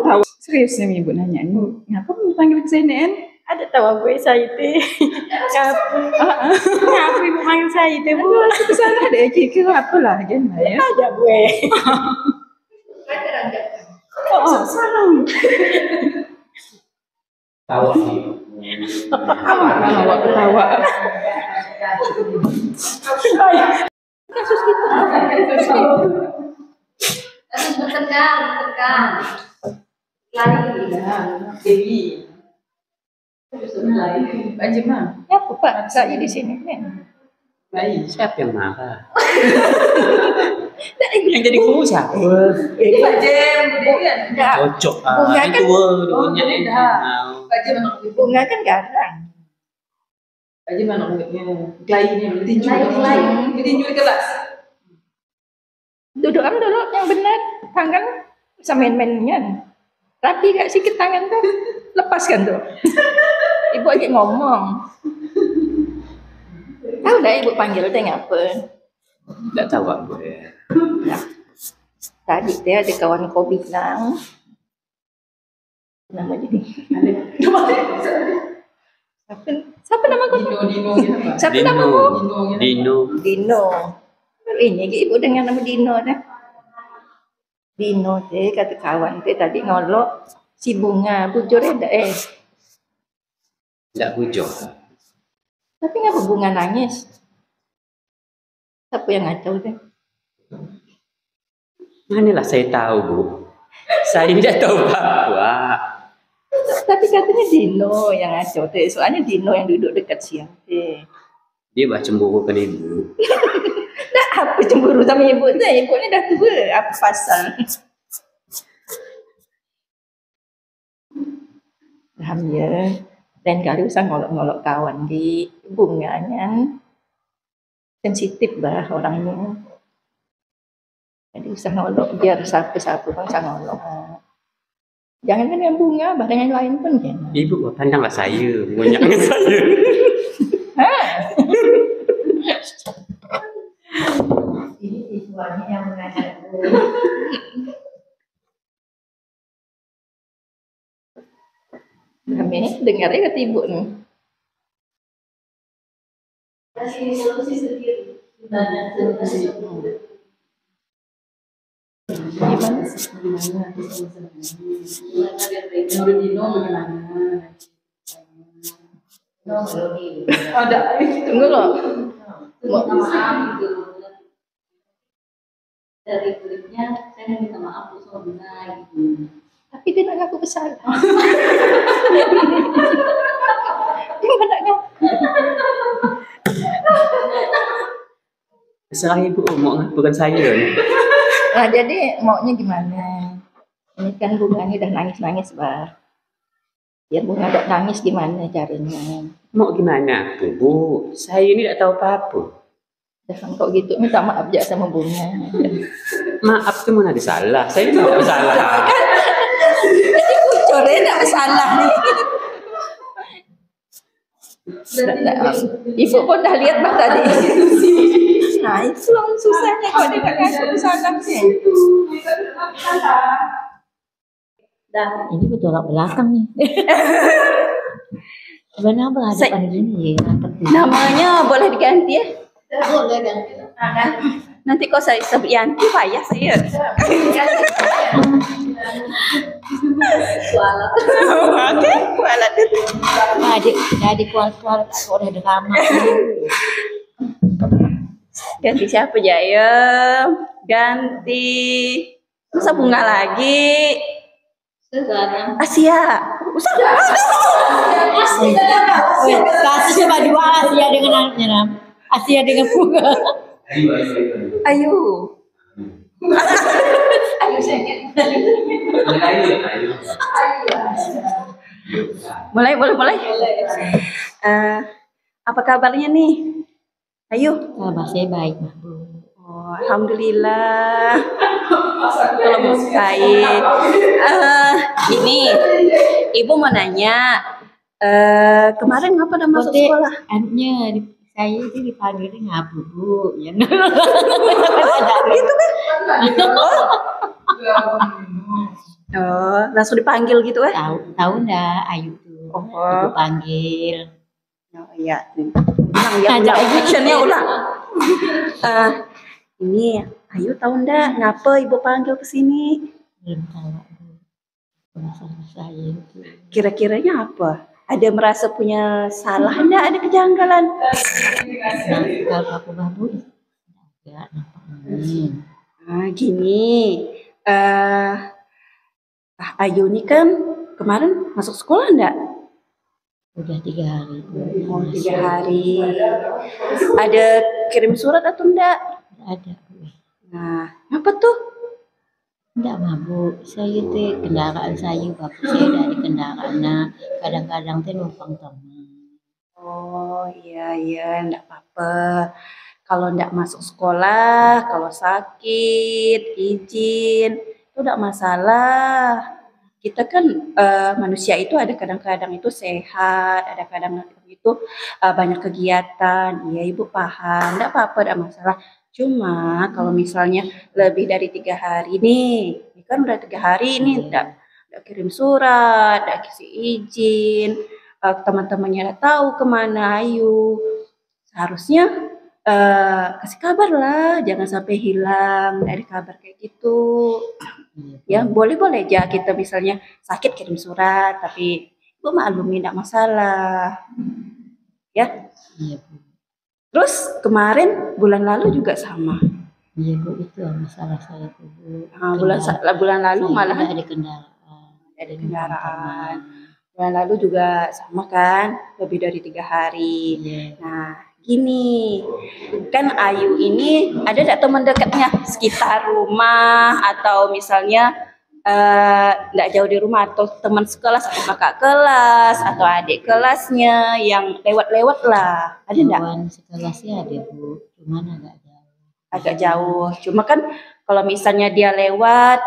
Tahu seriusnya Ibu nanya nih, ngapa mau panggil ke CNN? Ada tahu gue saya teh. Ngapa Ibu panggil saya teh Bu? Kesana deh, kira apa lah gimana ya? Ada gue. Oh, salah. Ketawa. Kasus gitu. Terus bertekan. Lari. Dewi. Pak Jema. Ya, Pak. Saya di sini. Baik, siapa yang marah? Yang jadi guru siapa? Pak Jem, enggak. Cocok. Bunga kan- Itu dulunya Pak Jem anak duit. Bunga kan garang. Pak Jem anak duitnya. Glaynya ditinju. Glay. Ditinju di kelas. Duduk yang benar. Tangan bisa main-mainnya. Rapi gak sikit tangan tuh. Lepaskan tuh. Ibu lagi ngomong. Tahu dah ibu panggil teh ngapa? Tidak tahu apa ya. Tadi teh ada kawan kau bilang. Nama jadi. Siapa nama kau? Dino gitu Pak. Siapa namamu? Dino. Ini ibu dengan nama Dino dah. Dino teh kata kawan teh tadi ngolok si Bunga bujur ada Tidak bujur. tapi ngapa Bunga nangis? Siapa yang ngacau deh? Manalah saya tahu, Bu. Saya tidak tahu apa. Tapi katanya Dino yang ngacau teh. Soalnya Dino yang duduk dekat siang teh. Dia bah cemburu kan ibu. Nah, apa cemburu sama ibu teh? Ibunya dah tua. Apa pasal? Paham ya. Lain kali usah ngolok-ngolok kawan di Bunganya. Sensitif bah orangnya. Jadi usah ngolok biar satu-satu pun usah ngolok. Jangan kan dengan Bunga, bah dengan yang lain pun jangan. Ibu pandanglah saya, banyaknya saya. Ini siswanya yang mengajar. Kami dengarnya kata ibu nih. Kasih solusi sendiri. Tanya solusi. Gimana? Menurut Dino bagaimana? Ada. Tunggu loh. Minta maaf gitu. Dari kulitnya saya minta maaf Bu Sobina gitu. Tapi dia nak ngaku bersalah. Dia nak ngaku. Serah ibu mau ngapakan saya. Nah, jadi maunya gimana? Ini kan Bunga ini udah nangis-nangis, bah. Biar Bunga gak nangis gimana caranya? Mau gimana, Bu? Saya ini tidak tahu apa-apa. Jangan kok gitu, minta maaf aja sama Bunga. Maaf cuma ada salah. Saya tidak bersalah. Jadi bocornya tidak bersalah nih. Ibu pun dah lihat bah tadi. Nah itu yang susahnya kalau dia nggak ngaku bersalah sih. Dan ini bertolak belakang nih. Sebenarnya berhadapan gini ya. Namanya boleh diganti ya? Boleh ganti. Nanti kok saya sebut Yanti payah saya. Kualat. Oke, kualat itu. Adik kualat tak udah drama. Ganti siapa Jaya? Ganti. Masa Bunga lagi? Sekarang. Asia. Kasih coba dua Asia dengan anaknya Ram. Asia dengan Bunga. Ayu. Ayo saya. Mulai. Apa kabarnya nih? Ayo. Kabar saya baik, Bu. Oh, alhamdulillah. Kalau baik. Ini Ibu mau nanya. Kemarin ngapa udah masuk sekolah? Anaknya saya itu dipanggilnya ngabu, Bu. Ya. Gitu kan? Oh, langsung dipanggil gitu Tahu enggak Ayu tuh. Oh. Ibu panggil. Oh iya. Ulang ya, ulang. Actionnya ulang. Ini Ayu tahu enggak ngapa Ibu panggil ke sini? Belum tahu, Bu. Masalah saya itu. Kira-kiranya apa? Ada merasa punya salah enggak? Ada kejanggalan? Kalau aku baru enggak nampak. Gini. Ayu ini kan kemarin masuk sekolah enggak? Udah 3 hari. Oh, 3 hari. Ada kirim surat atau enggak? Ada. Nah, apa tuh? Enggak mabuk, saya teh kendaraan saya, bapak saya dari kendaraan. Nah, kadang-kadang teh numpang teman. Oh iya, enggak apa-apa. Kalau enggak masuk sekolah, kalau sakit, izin, itu enggak masalah. Kita kan manusia itu ada kadang-kadang itu sehat, ada kadang itu banyak kegiatan. Iya ibu paham, enggak apa-apa, enggak masalah. Cuma kalau misalnya lebih dari 3 hari nih, ini kan udah 3 hari nih, enggak kirim surat, enggak kasih izin, teman-temannya udah tahu kemana Ayu. Seharusnya kasih kabar lah, jangan sampai hilang dari kabar kayak gitu. Ya boleh-boleh aja kita misalnya sakit kirim surat, tapi gue maklumin tidak masalah. Ya. Iya Bu. Terus kemarin bulan lalu juga sama. Iya Bu, itu masalah saya tuh Bu. Nah, bulan lalu malah ada kendaraan. Ada kendaraan. Bulan lalu juga sama kan, lebih dari 3 hari. Iya. Nah, gini, kan Ayu ini ada enggak teman dekatnya sekitar rumah atau misalnya enggak jauh di rumah atau teman sekelas atau kakak kelas atau adik kelasnya yang lewat-lewat lah. Ada enggak? Kawan sekelasnya ada Bu, cuman agak jauh. Agak jauh. Cuma kan kalau misalnya dia lewat,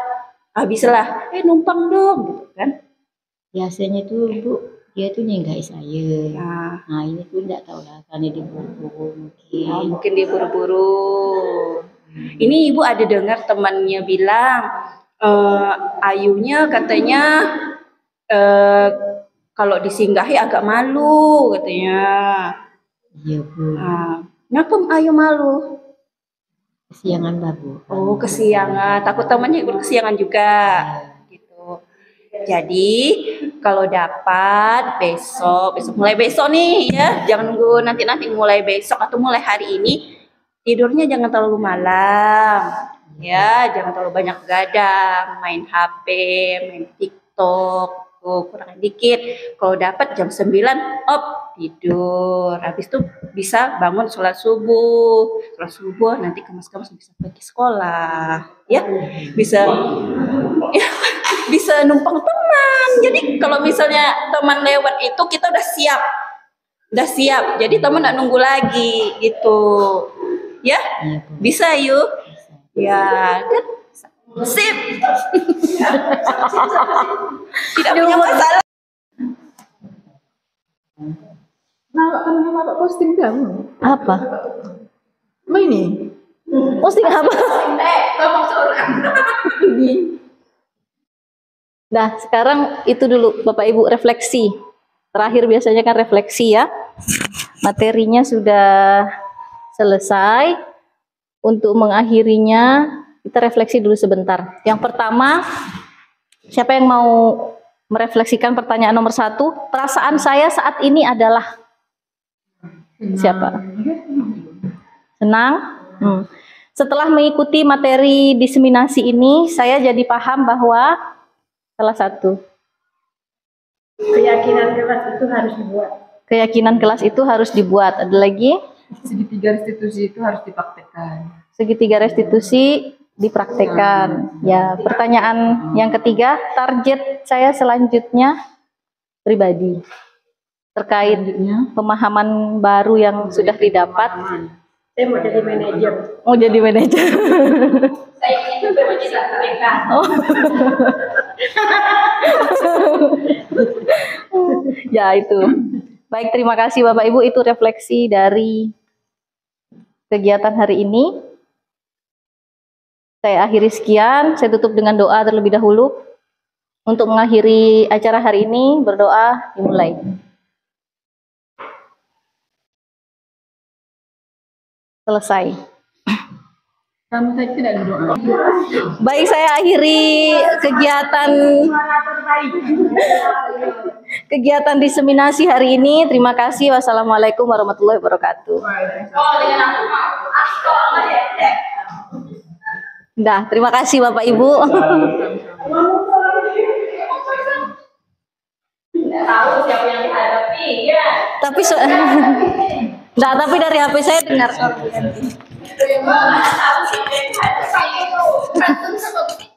habislah, numpang dong gitu kan. Biasanya tuh Bu, dia tuh nyenggai saya. Nah ini tuh enggak tahu lah, karena diburu-buru mungkin. Oh, mungkin dia buru-buru. Ini ibu ada dengar temannya bilang, Ayunya katanya kalau disinggahi agak malu katanya. Iya Bu. Nah, kenapa Ayu malu? Kesiangan lah Bu. Oh kesiangan, takut temannya ikut kesiangan juga. Gitu. Jadi kalau dapat besok mulai besok nih ya, jangan nunggu nanti mulai besok atau mulai hari ini, tidurnya jangan terlalu malam. Ya, jangan terlalu banyak gadang, main HP, main TikTok, tuh kurang dikit. Kalau dapat jam 9, tidur. Habis itu bisa bangun sholat subuh nanti kemas-kemas bisa pergi sekolah, ya. Bisa bisa numpang teman. Jadi kalau misalnya teman lewat itu kita udah siap. Jadi teman nggak nunggu lagi gitu, ya. Bisa yuk. Ya, kan sip. Tidak punya masalah. Nah, kan Bapak posting kamu. Apa? Ini. Posting apa? Bapak seorang. Nah, sekarang itu dulu Bapak Ibu refleksi. Terakhir biasanya kan refleksi ya. Materinya sudah selesai. Untuk mengakhirinya, kita refleksi dulu sebentar. Yang pertama, siapa yang mau merefleksikan pertanyaan nomor 1? Perasaan saya saat ini adalah siapa? Senang? Setelah mengikuti materi diseminasi ini, saya jadi paham bahwa salah satu Keyakinan kelas itu harus dibuat. Keyakinan kelas itu harus dibuat. Ada lagi? Segitiga restitusi itu harus dipraktekkan. Segitiga restitusi dipraktekkan. Ya, pertanyaan yang ketiga, target saya selanjutnya pribadi terkait pemahaman baru yang sudah didapat. Saya mau jadi manajer. Mau jadi manajer. Saya ingin juga menjadi mereka. Ya itu. Baik, terima kasih Bapak Ibu, itu refleksi dari kegiatan hari ini. Saya akhiri sekian, saya tutup dengan doa terlebih dahulu. Untuk mengakhiri acara hari ini, berdoa dimulai. Selesai. Kamu tadi tidak berdoa. Baik, saya akhiri kegiatan diseminasi hari ini. Terima kasih. Wassalamualaikum warahmatullahi wabarakatuh. Dah, terima kasih Bapak Ibu. Tidak tahu siapa yang dihadapi, ya. Tapi tapi dari HP saya dengar. Tahu sih, ada saya itu berantem sama begitu.